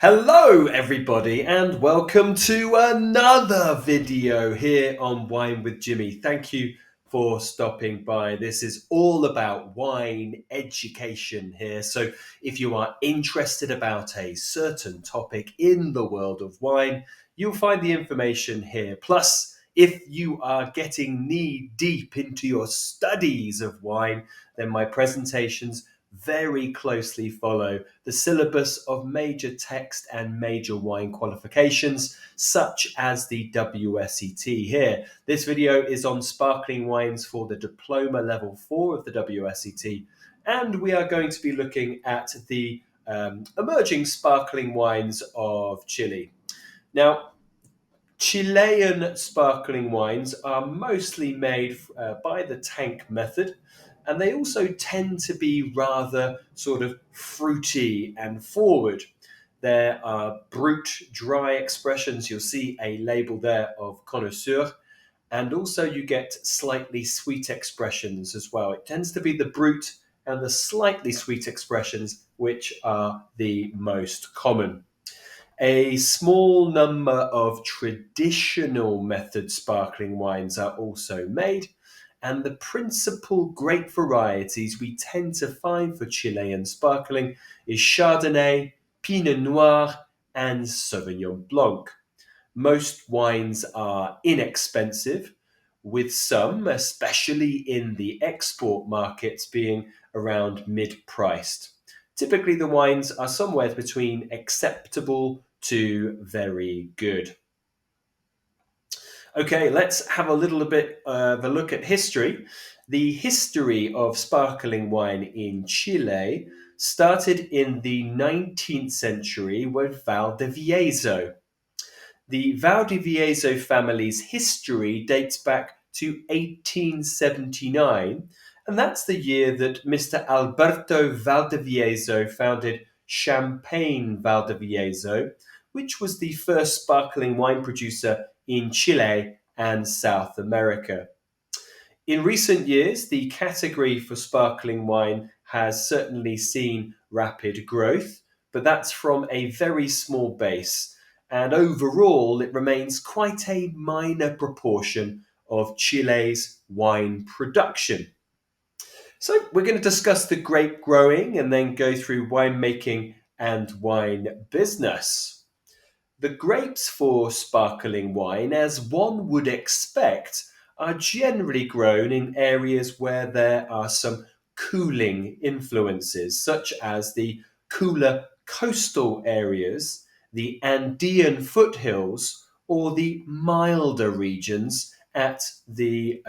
Hello everybody and welcome to another video here on Wine with Jimmy. Thank you for stopping by. This is all about wine education here. So if you are interested about a certain topic in the world of wine, you'll find the information here. Plus, if you are getting knee deep into your studies of wine, then my presentations very closely follow the syllabus of major text and major wine qualifications, such as the WSET here. This video is on sparkling wines for the diploma level 4 of the WSET, and we are going to be looking at the emerging sparkling wines of Chile. Now, Chilean sparkling wines are mostly made by the tank method, and they also tend to be rather sort of fruity and forward. There are brut, dry expressions. You'll see a label there of connoisseur, and also you get slightly sweet expressions as well. It tends to be the brut and the slightly sweet expressions which are the most common. A small number of traditional method sparkling wines are also made, and the principal grape varieties we tend to find for Chilean sparkling is Chardonnay, Pinot Noir, and Sauvignon Blanc. Most wines are inexpensive, with some, especially in the export markets, being around mid-priced. Typically, the wines are somewhere between acceptable to very good. Okay, let's have a little bit of a look at history. The history of sparkling wine in Chile started in the 19th century with Valdivieso. The Valdivieso family's history dates back to 1879, and that's the year that Mr. Alberto Valdivieso founded Champagne Valdivieso, which was the first sparkling wine producer in Chile and South America. In recent years, the category for sparkling wine has certainly seen rapid growth, but that's from a very small base. And overall, it remains quite a minor proportion of Chile's wine production. So, we're going to discuss the grape growing and then go through winemaking and wine business. The grapes for sparkling wine, as one would expect, are generally grown in areas where there are some cooling influences, such as the cooler coastal areas, the Andean foothills, or the milder regions at the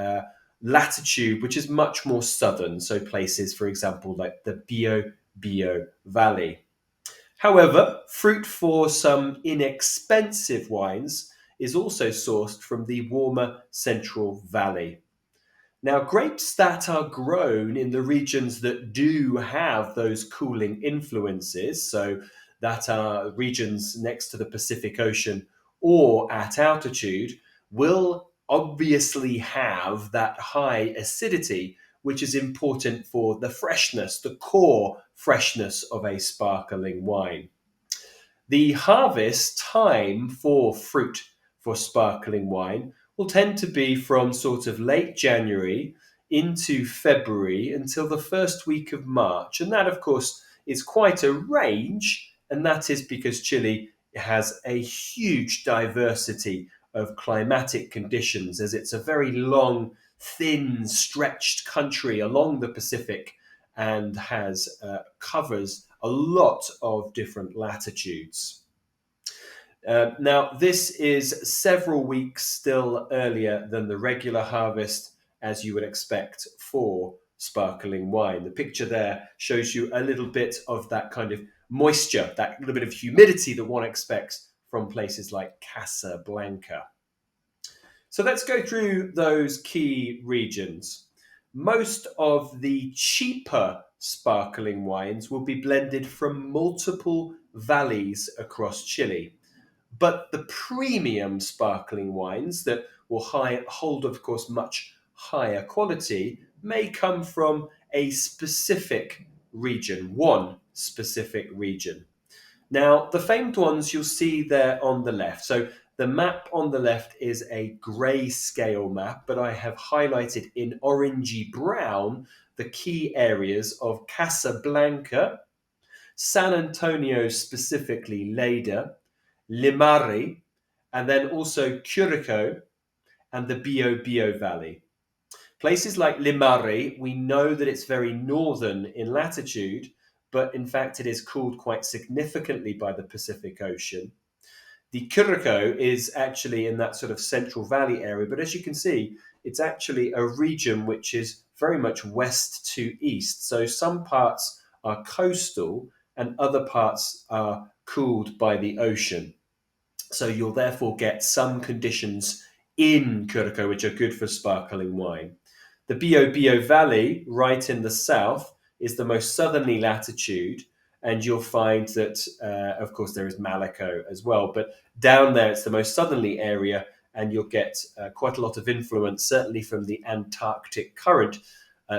latitude, which is much more southern. So, places, for example, like the Bio Valley. However, fruit for some inexpensive wines is also sourced from the warmer Central Valley. Now, grapes that are grown in the regions that do have those cooling influences, so that are regions next to the Pacific Ocean or at altitude, will obviously have that high acidity, which is important for the freshness, the core freshness of a sparkling wine. The harvest time for fruit for sparkling wine will tend to be from sort of late January into February until the first week of March. And that, of course, is quite a range. And that is because Chile has a huge diversity of climatic conditions, as it's a very long, thin, stretched country along the Pacific and has covers a lot of different latitudes. Now, this is several weeks still earlier than the regular harvest, as you would expect for sparkling wine. The picture there shows you a little bit of that kind of moisture, that little bit of humidity that one expects from places like Casablanca. So let's go through those key regions. Most of the cheaper sparkling wines will be blended from multiple valleys across Chile. But the premium sparkling wines that will hold, of course, much higher quality may come from a specific region, one specific region. Now, the famed ones you'll see there on the left. So the map on the left is a grayscale map, but I have highlighted in orangey brown the key areas of Casablanca, San Antonio, specifically Lleida, Limari, and then also Curacao and the Biobío Valley. Places like Limari, we know that it's very northern in latitude, but in fact it is cooled quite significantly by the Pacific Ocean. The Curacao is actually in that sort of central valley area, but as you can see, it's actually a region which is very much west to east. So some parts are coastal and other parts are cooled by the ocean. So you'll therefore get some conditions in Curacao which are good for sparkling wine. The Biobío Valley, right in the south, is the most southerly latitude, and you'll find that, of course, there is Malaco as well. But down there, it's the most southerly area, and you'll get quite a lot of influence, certainly from the Antarctic current.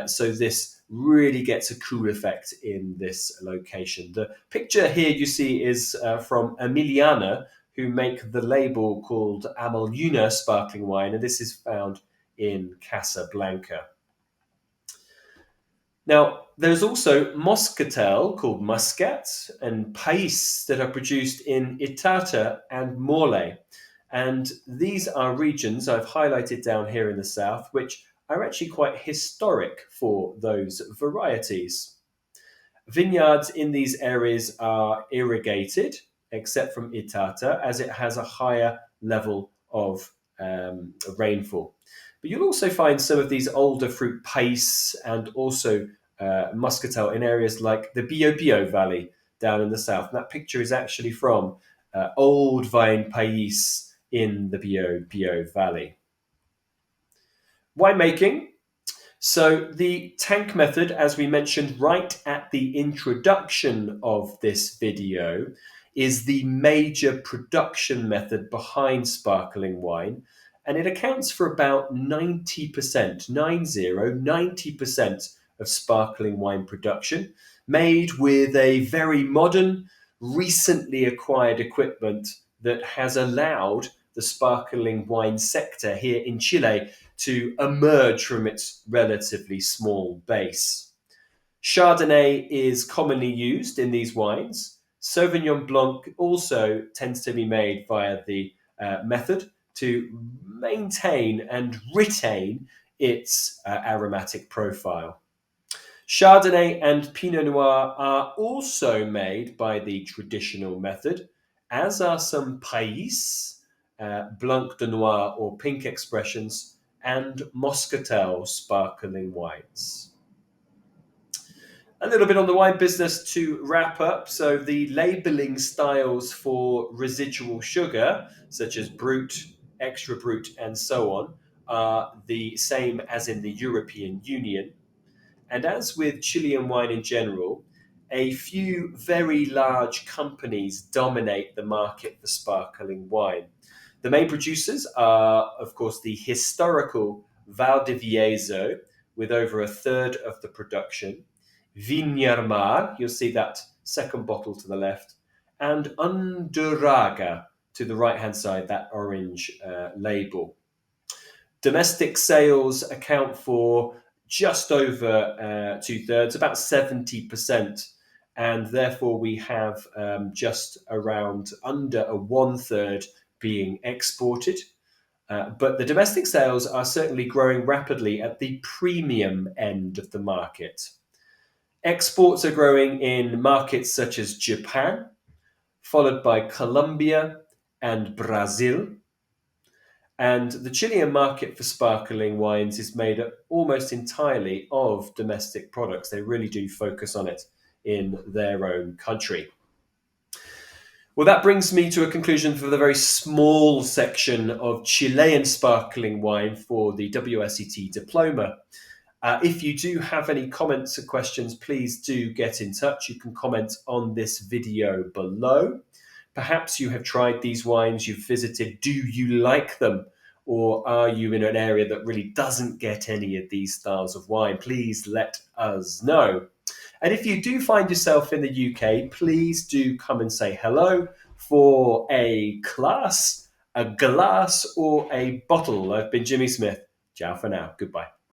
So this really gets a cool effect in this location. The picture here you see is from Emiliana, who make the label called Amaluna sparkling wine, and this is found in Casablanca. Now, there's also Moscatel, called Muscat, and Pais that are produced in Itata and Morlaix. And these are regions I've highlighted down here in the south, which are actually quite historic for those varieties. Vineyards in these areas are irrigated, except from Itata, as it has a higher level of rainfall. But you'll also find some of these older fruit Pais and also Muscatel in areas like the Biobío Valley down in the south. And that picture is actually from old vine Pais in the Biobío Valley. Winemaking. So the tank method, as we mentioned right at the introduction of this video, is the major production method behind sparkling wine, and it accounts for about 90%, 90% of sparkling wine production, made with a very modern, recently acquired equipment that has allowed the sparkling wine sector here in Chile to emerge from its relatively small base. Chardonnay is commonly used in these wines. Sauvignon Blanc also tends to be made via the method to maintain and retain its aromatic profile. Chardonnay and Pinot Noir are also made by the traditional method, as are some Pais, Blanc de Noir or pink expressions, and Moscatel sparkling wines. A little bit on the wine business to wrap up. So the labeling styles for residual sugar, such as brut, extra brut, and so on, are the same as in the European Union. And as with Chilean wine in general, a few very large companies dominate the market for sparkling wine. The main producers are, of course, the historical Valdivieso, with over a third of the production, Viña Mar, you'll see that second bottle to the left, and Undurraga to the right-hand side, that orange label. Domestic sales account for just over two-thirds, about 70%, and therefore we have just around under a one-third being exported. But the domestic sales are certainly growing rapidly at the premium end of the market. Exports are growing in markets such as Japan, followed by Colombia and Brazil. And the Chilean market for sparkling wines is made up almost entirely of domestic products. They really do focus on it in their own country. Well, that brings me to a conclusion for the very small section of Chilean sparkling wine for the WSET diploma. If you do have any comments or questions, please do get in touch. You can comment on this video below. Perhaps you have tried these wines, you've visited. Do you like them? Or are you in an area that really doesn't get any of these styles of wine? Please let us know. And if you do find yourself in the UK, please do come and say hello for a class, a glass, or a bottle. I've been Jimmy Smith. Ciao for now. Goodbye.